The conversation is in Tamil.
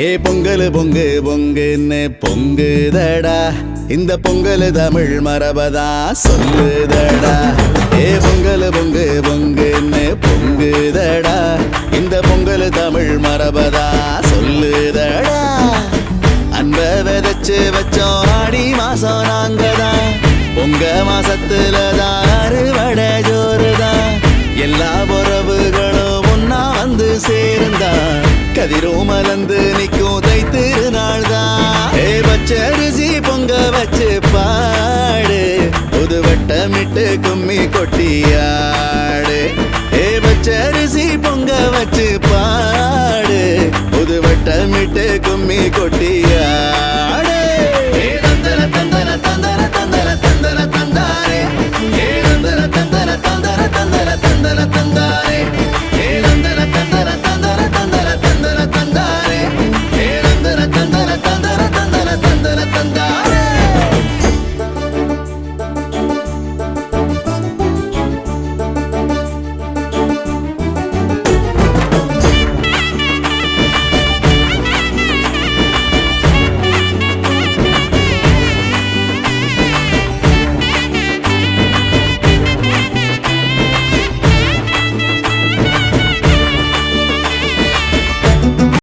ஏ பொங்கல் பொங்கு பொங்குன்னு பொங்குதடா இந்த பொங்கல் தமிழ் மரபதா சொல்லுதடா. ஏ பொங்கல் பொங்கு பொங்குன்னு பொங்குதடா இந்த பொங்கல் தமிழ் மரபதா சொல்லுதடா. அன்ப விதைச்சு வச்சோம் ஆடி மாசம் நாங்கதான், பொங்க மாசத்துலதான் அறுவடை ஜோறுதான். எல்லா உறவுகளும் ஒன்னா வந்து சேர்ந்தா கதிரும் மலர்ந்து நிற்கும் தை திருநாள் தான். ஏ பச்சரிசி பொங்க வச்சு பாடு, புது வட்டமிட்டு கும்மி கொட்டியாடு. ஏ பச்சரிசி பொங்க வச்சு பாடு, புது வட்டமிட்டு கும்மி கொட்டி